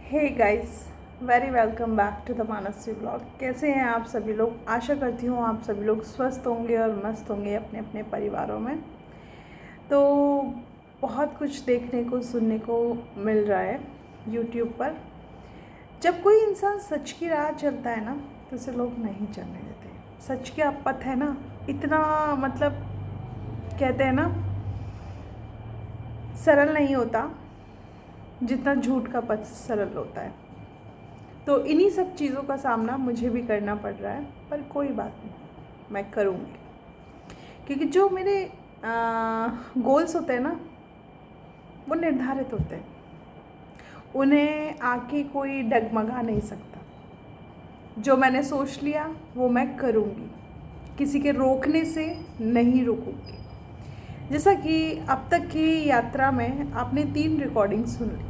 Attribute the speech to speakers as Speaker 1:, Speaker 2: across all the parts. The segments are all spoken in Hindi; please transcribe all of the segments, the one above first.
Speaker 1: Hey guys, very welcome back to the Mansi blog. कैसे हैं आप सभी लोग? आशा करती हूँ आप सभी लोग स्वस्थ होंगे और मस्त होंगे अपने अपने परिवारों में। तो बहुत कुछ देखने को सुनने को मिल रहा है यूट्यूब पर। जब कोई इंसान सच की राह चलता है ना, तो उसे लोग नहीं चलने देते। सच का पथ है ना, इतना मतलब कहते हैं ना, सरल नहीं होता जितना झूठ का पथ सरल होता है। तो इन्हीं सब चीज़ों का सामना मुझे भी करना पड़ रहा है, पर कोई बात नहीं, मैं करूँगी। क्योंकि जो मेरे गोल्स होते हैं ना, वो निर्धारित होते हैं, उन्हें आके कोई डगमगा नहीं सकता। जो मैंने सोच लिया वो मैं करूँगी, किसी के रोकने से नहीं रुकूँगी। जैसा कि अब तक की यात्रा में आपने 3 रिकॉर्डिंग सुन ली।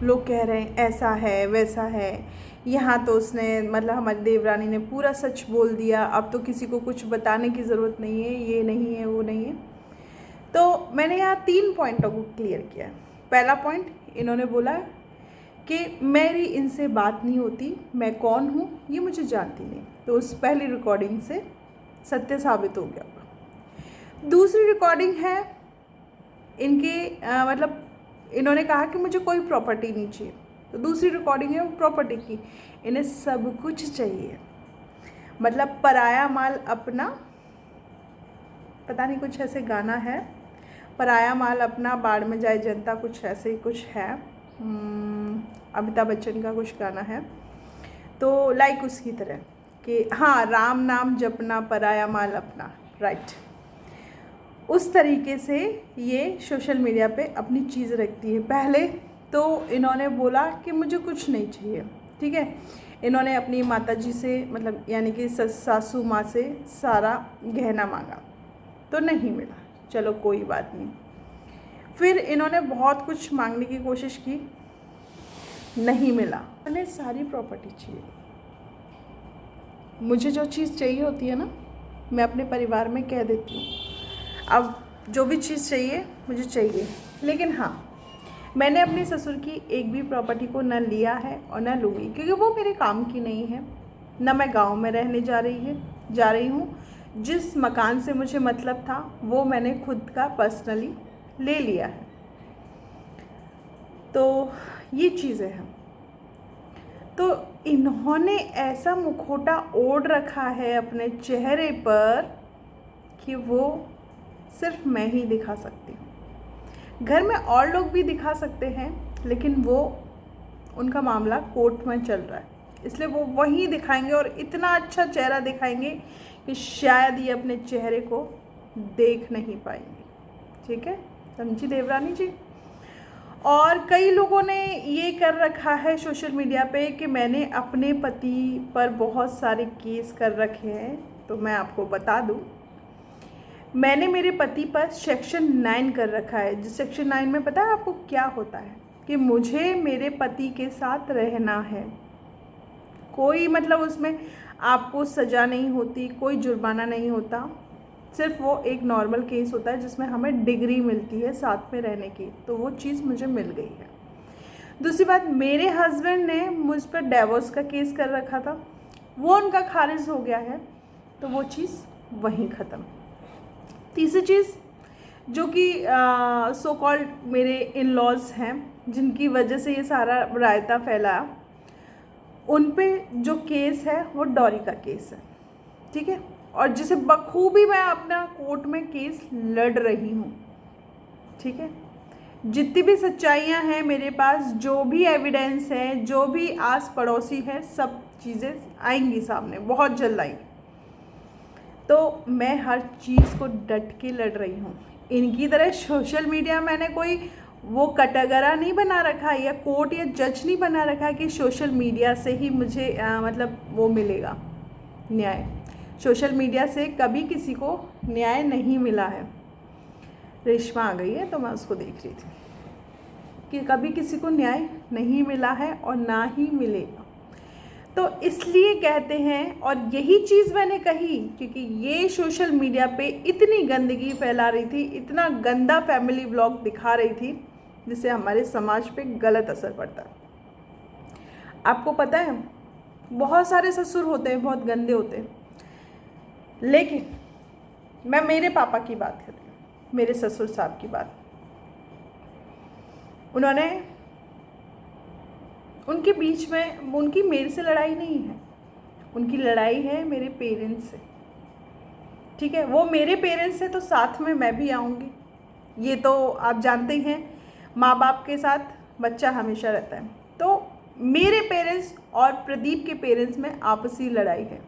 Speaker 1: लोग कह रहे हैं ऐसा है वैसा है, यहाँ तो उसने मतलब हमारी देवरानी ने पूरा सच बोल दिया, अब तो किसी को कुछ बताने की ज़रूरत नहीं है, ये नहीं है वो नहीं है। तो मैंने यहाँ 3 पॉइंटों को क्लियर किया है। पहला पॉइंट, इन्होंने बोला कि मेरी इनसे बात नहीं होती, मैं कौन हूँ ये मुझे जानती नहीं। तो उस पहली रिकॉर्डिंग से सत्य साबित हो गया होगा। दूसरी रिकॉर्डिंग है इनके मतलब इन्होंने कहा कि मुझे कोई प्रॉपर्टी नहीं चाहिए। तो दूसरी रिकॉर्डिंग है वो प्रॉपर्टी की। इन्हें सब कुछ चाहिए, मतलब पराया माल अपना, पता नहीं कुछ ऐसे गाना है, पराया माल अपना बाढ़ में जाए जनता, कुछ ऐसे ही कुछ है। अमिताभ बच्चन का कुछ गाना है। तो लाइक उसकी तरह कि हाँ, राम नाम जपना पराया माल अपना, राइट। उस तरीके से ये सोशल मीडिया पे अपनी चीज़ रखती है। पहले तो इन्होंने बोला कि मुझे कुछ नहीं चाहिए, ठीक है। इन्होंने अपनी माताजी से मतलब यानी कि सासू माँ से सारा गहना मांगा, तो नहीं मिला, चलो कोई बात नहीं। फिर इन्होंने बहुत कुछ मांगने की कोशिश की, नहीं मिला। मैंने सारी प्रॉपर्टी चाहिए। मुझे जो चीज़ चाहिए होती है ना, मैं अपने परिवार में कह देती हूँ, अब जो भी चीज़ चाहिए मुझे चाहिए। लेकिन हाँ, मैंने अपने ससुर की एक भी प्रॉपर्टी को न लिया है और न लूँगी, क्योंकि वो मेरे काम की नहीं है। न मैं गांव में रहने जा रही हूँ। जिस मकान से मुझे मतलब था वो मैंने खुद का पर्सनली ले लिया है। तो ये चीज़ें हैं। तो इन्होंने ऐसा मुखौटा ओढ़ रखा है अपने चेहरे पर कि वो सिर्फ मैं ही दिखा सकती हूँ। घर में और लोग भी दिखा सकते हैं, लेकिन वो उनका मामला कोर्ट में चल रहा है, इसलिए वो वही दिखाएंगे और इतना अच्छा चेहरा दिखाएंगे कि शायद ये अपने चेहरे को देख नहीं पाएंगे। ठीक है, समझी देवरानी जी। और कई लोगों ने ये कर रखा है सोशल मीडिया पे कि मैंने अपने पति पर बहुत सारे केस कर रखे हैं। तो मैं आपको बता दूं, मैंने मेरे पति पर सेक्शन 9 कर रखा है। जिस सेक्शन 9 में पता है आपको क्या होता है कि मुझे मेरे पति के साथ रहना है। कोई मतलब उसमें आपको सज़ा नहीं होती, कोई जुर्माना नहीं होता, सिर्फ वो एक नॉर्मल केस होता है जिसमें हमें डिग्री मिलती है साथ में रहने की। तो वो चीज़ मुझे मिल गई है। दूसरी बात, मेरे हस्बैंड ने मुझ पर डिवोर्स का केस कर रखा था, वो उनका खारिज हो गया है, तो वो चीज़ वहीं ख़त्म। तीसरी चीज़, जो कि सो कॉल्ड मेरे इन लॉज हैं, जिनकी वजह से ये सारा रायता फैला, उन पे जो केस है वो डॉरी का केस है, ठीक है। और जिसे बखूबी मैं अपना कोर्ट में केस लड़ रही हूँ, ठीक है। जितनी भी सच्चाइयाँ हैं मेरे पास, जो भी एविडेंस है, जो भी आस पड़ोसी है, सब चीज़ें आएंगी सामने, बहुत जल्द आएंगी। तो मैं हर चीज़ को डट के लड़ रही हूँ। इनकी तरह सोशल मीडिया मैंने कोई वो कटघरा नहीं बना रखा है, या कोर्ट या जज नहीं बना रखा है कि सोशल मीडिया से ही मुझे मतलब वो मिलेगा न्याय। सोशल मीडिया से कभी किसी को न्याय नहीं मिला है। रेशमा आ गई है तो मैं उसको देख रही थी कि कभी किसी को न्याय नहीं मिला है और ना ही मिलेगा। तो इसलिए कहते हैं, और यही चीज़ मैंने कही क्योंकि ये सोशल मीडिया पे इतनी गंदगी फैला रही थी, इतना गंदा फैमिली व्लॉग दिखा रही थी जिससे हमारे समाज पे गलत असर पड़ता है। आपको पता है बहुत सारे ससुर होते हैं, बहुत गंदे होते हैं, लेकिन मैं मेरे पापा की बात कर रही हूँ, मेरे ससुर साहब की बात। उनके बीच में उनकी मेरे से लड़ाई नहीं है, उनकी लड़ाई है मेरे पेरेंट्स से। ठीक है, वो मेरे पेरेंट्स से तो साथ में मैं भी आऊँगी, ये तो आप जानते ही हैं, माँ बाप के साथ बच्चा हमेशा रहता है। तो मेरे पेरेंट्स और प्रदीप के पेरेंट्स में आपसी लड़ाई है।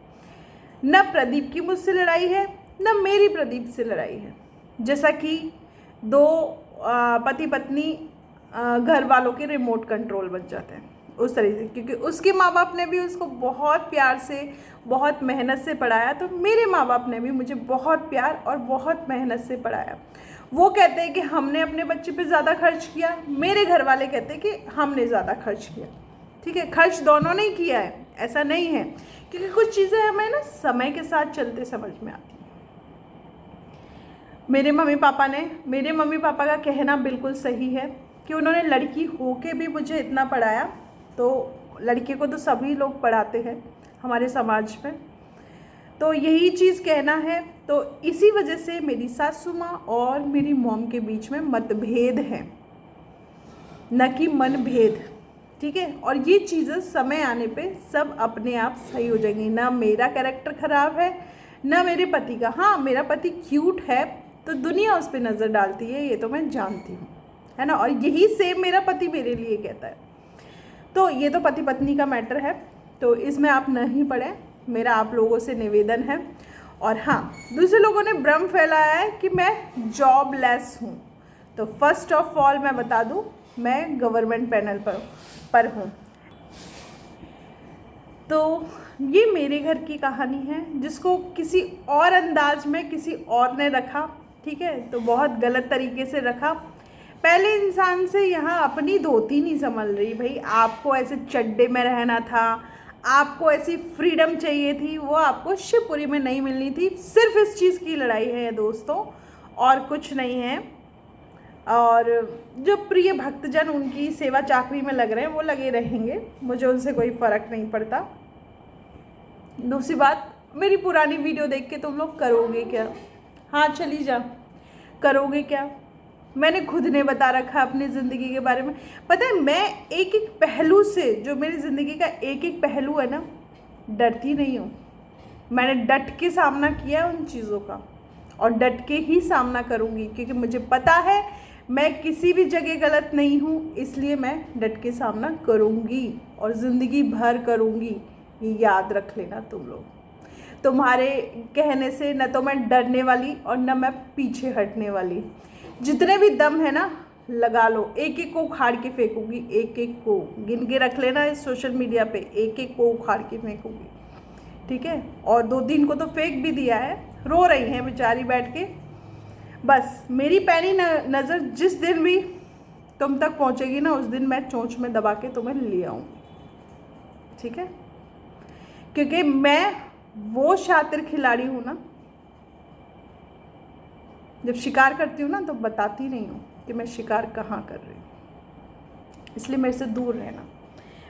Speaker 1: न प्रदीप की मुझसे लड़ाई है, न मेरी प्रदीप से लड़ाई है। जैसा कि दो पति पत्नी घर वालों के रिमोट कंट्रोल बन जाते हैं, उस तरीके से, क्योंकि उसके माँ बाप ने भी उसको बहुत प्यार से, बहुत मेहनत से पढ़ाया, तो मेरे माँ बाप ने भी मुझे बहुत प्यार और बहुत मेहनत से पढ़ाया। वो कहते हैं कि हमने अपने बच्चे पे ज़्यादा खर्च किया, मेरे घर वाले कहते हैं कि हमने ज़्यादा खर्च किया। ठीक है, खर्च दोनों ने किया है, ऐसा नहीं है, क्योंकि कुछ चीज़ें हमें ना समय के साथ चलते समझ में आती हैं। मेरे मम्मी पापा का कहना बिल्कुल सही है कि उन्होंने लड़की होके भी मुझे इतना पढ़ाया। तो लड़के को तो सभी लोग पढ़ाते हैं हमारे समाज में, तो यही चीज़ कहना है। तो इसी वजह से मेरी सासू माँ और मेरी मॉम के बीच में मतभेद है, न कि मनभेद। ठीक है, और ये चीज़ें समय आने पे सब अपने आप सही हो जाएंगी। ना मेरा कैरेक्टर ख़राब है, ना मेरे पति का। हाँ, मेरा पति क्यूट है तो दुनिया उस पर नज़र डालती है, ये तो मैं जानती हूँ, है ना। और यही सेम मेरा पति मेरे लिए कहता है। तो ये तो पति पत्नी का मैटर है, तो इसमें आप नहीं पड़े, मेरा आप लोगों से निवेदन है। और हाँ, दूसरे लोगों ने भ्रम फैलाया है कि मैं जॉबलेस हूँ, तो फर्स्ट ऑफ ऑल मैं बता दूँ, मैं गवर्नमेंट पैनल पर हूँ। तो ये मेरे घर की कहानी है, जिसको किसी और अंदाज में किसी और ने रखा, ठीक है, तो बहुत गलत तरीके से रखा। पहले इंसान से यहाँ अपनी धोती नहीं संभल रही भाई, आपको ऐसे चड्डे में रहना था, आपको ऐसी फ्रीडम चाहिए थी, वो आपको शिवपुरी में नहीं मिलनी थी। सिर्फ इस चीज़ की लड़ाई है दोस्तों, और कुछ नहीं है। और जो प्रिय भक्तजन उनकी सेवा चाकरी में लग रहे हैं वो लगे रहेंगे, मुझे उनसे कोई फ़र्क नहीं पड़ता। दूसरी बात, मेरी पुरानी वीडियो देख के तुम लोग करोगे क्या? हाँ, चली जा, करोगे क्या? मैंने खुद ने बता रखा अपनी ज़िंदगी के बारे में। पता है, मैं एक एक पहलू से, जो मेरी ज़िंदगी का एक एक पहलू है ना, डरती नहीं हूँ। मैंने डट के सामना किया उन चीज़ों का, और डट के ही सामना करूँगी, क्योंकि मुझे पता है मैं किसी भी जगह गलत नहीं हूँ, इसलिए मैं डट के सामना करूँगी और ज़िंदगी भर करूँगी। ये याद रख लेना तुम लोग। तुम्हारे कहने से न तो मैं डरने वाली और न मैं पीछे हटने वाली। जितने भी दम है ना, लगा लो, एक एक को उखाड़ के फेंकूंगी, एक एक को गिन के रख लेना इस सोशल मीडिया पे, एक एक को उखाड़ के फेंकूंगी, ठीक है। और 2-3 को तो फेंक भी दिया है, रो रही हैं बेचारी बैठ के। बस मेरी पैनी नज़र जिस दिन भी तुम तक पहुंचेगी ना, उस दिन मैं चोंच में दबा के तुम्हें ले आऊँगी, ठीक है। क्योंकि मैं वो शातिर खिलाड़ी हूँ ना, जब शिकार करती हूँ ना तो बताती नहीं हूँ कि मैं शिकार कहाँ कर रही हूँ, इसलिए मेरे से दूर रहना।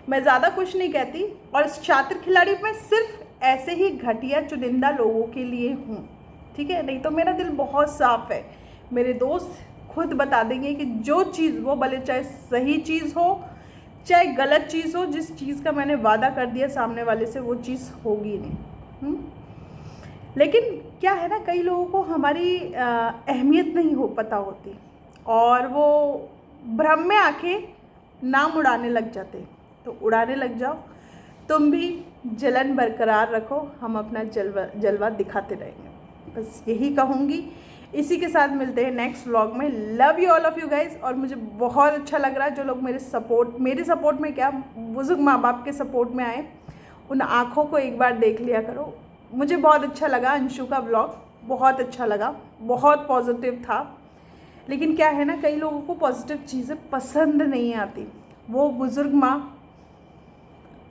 Speaker 1: मैं ज़्यादा कुछ नहीं कहती, और शातिर खिलाड़ी मैं सिर्फ ऐसे ही घटिया चुनिंदा लोगों के लिए हूँ, ठीक है। नहीं तो मेरा दिल बहुत साफ है। मेरे दोस्त खुद बता देंगे कि जो चीज़ वो, भले चाहे सही चीज़ हो चाहे गलत चीज़ हो, जिस चीज़ का मैंने वादा कर दिया सामने वाले से, वो चीज़ होगी नहीं। लेकिन क्या है ना, कई लोगों को हमारी अहमियत नहीं हो पता होती, और वो भ्रम में आके नाम उड़ाने लग जाते। तो उड़ाने लग जाओ, तुम भी जलन बरकरार रखो, हम अपना जलवा दिखाते रहेंगे। बस यही कहूँगी। इसी के साथ मिलते हैं नेक्स्ट व्लॉग में। Love you all of you guys. और मुझे बहुत अच्छा लग रहा है जो लोग मेरे सपोर्ट में क्या, बुजुर्ग माँ बाप के सपोर्ट में आए, उन आँखों को एक बार देख लिया करो। मुझे बहुत अच्छा लगा अंशु का व्लॉग, बहुत अच्छा लगा, बहुत पॉजिटिव था। लेकिन क्या है ना, कई लोगों को पॉजिटिव चीज़ें पसंद नहीं आती। वो बुज़ुर्ग माँ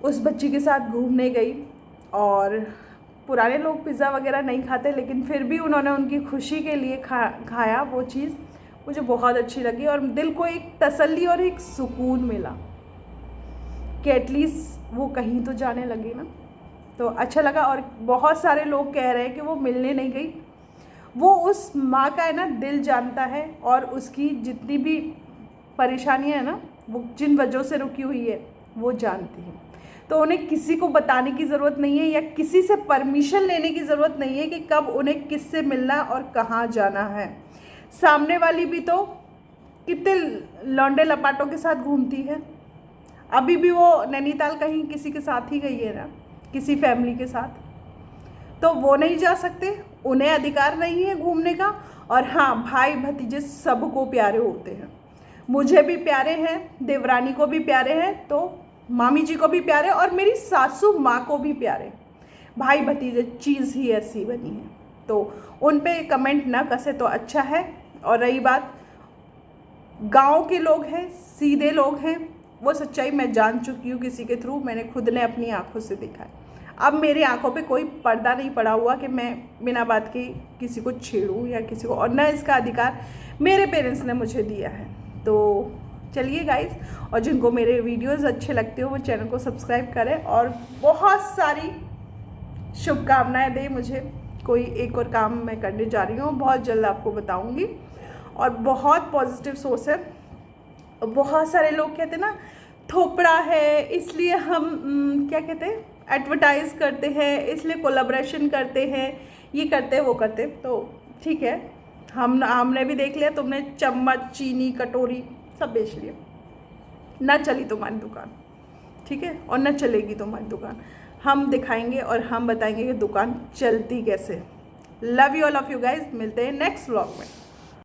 Speaker 1: उस बच्ची के साथ घूमने गई, और पुराने लोग पिज़्ज़ा वगैरह नहीं खाते, लेकिन फिर भी उन्होंने उनकी खुशी के लिए खाया वो चीज़। मुझे बहुत अच्छी लगी और दिल को एक तसल्ली और एक सुकून मिला कि एटलीस्ट वो कहीं तो जाने लगी ना, तो अच्छा लगा। और बहुत सारे लोग कह रहे हैं कि वो मिलने नहीं गई, वो उस माँ का है ना दिल जानता है और उसकी जितनी भी परेशानियाँ हैं ना, वो जिन वजहों से रुकी हुई है वो जानती है। तो उन्हें किसी को बताने की ज़रूरत नहीं है या किसी से परमिशन लेने की ज़रूरत नहीं है कि कब उन्हें किससे मिलना और कहाँ जाना है। सामने वाली भी तो कितने लौंडे लपाटों के साथ घूमती है, अभी भी वो नैनीताल कहीं किसी के साथ ही गई है ना, किसी फैमिली के साथ, तो वो नहीं जा सकते, उन्हें अधिकार नहीं है घूमने का। और हाँ, भाई भतीजे सबको प्यारे होते हैं, मुझे भी प्यारे हैं, देवरानी को भी प्यारे हैं, तो मामी जी को भी प्यारे और मेरी सासू माँ को भी प्यारे। भाई भतीजे चीज़ ही ऐसी बनी है, तो उन पे कमेंट ना कसे तो अच्छा है। और रही बात, गांव के लोग हैं, सीधे लोग हैं, वो सच्चाई मैं जान चुकी हूँ किसी के थ्रू, मैंने खुद ने अपनी आंखों से देखा है। अब मेरी आंखों पे कोई पर्दा नहीं पड़ा हुआ कि मैं बिना बात के किसी को छेड़ूँ या किसी को, और न इसका अधिकार मेरे पेरेंट्स ने मुझे दिया है। तो चलिए गाइस, और जिनको मेरे वीडियोस अच्छे लगते हो वो चैनल को सब्सक्राइब करें और बहुत सारी शुभकामनाएं दें मुझे। कोई एक और काम मैं करने जा रही हूँ, बहुत जल्द आपको बताऊँगी। और बहुत पॉजिटिव सोच है। बहुत सारे लोग कहते हैं ना थोपड़ा है इसलिए हम क्या कहते हैं एडवर्टाइज़ करते हैं, इसलिए कोलैबोरेशन करते हैं, ये करते हैं वो करते हैं। तो ठीक है, हमने भी देख लिया, तुमने चम्मच चीनी कटोरी सब बेच लिए, ना चली तुम्हारी दुकान, ठीक है, और ना चलेगी तुम्हारी दुकान। हम दिखाएंगे और हम बताएंगे कि दुकान चलती कैसे। Love you all of you guys, मिलते हैं नेक्स्ट व्लॉग में।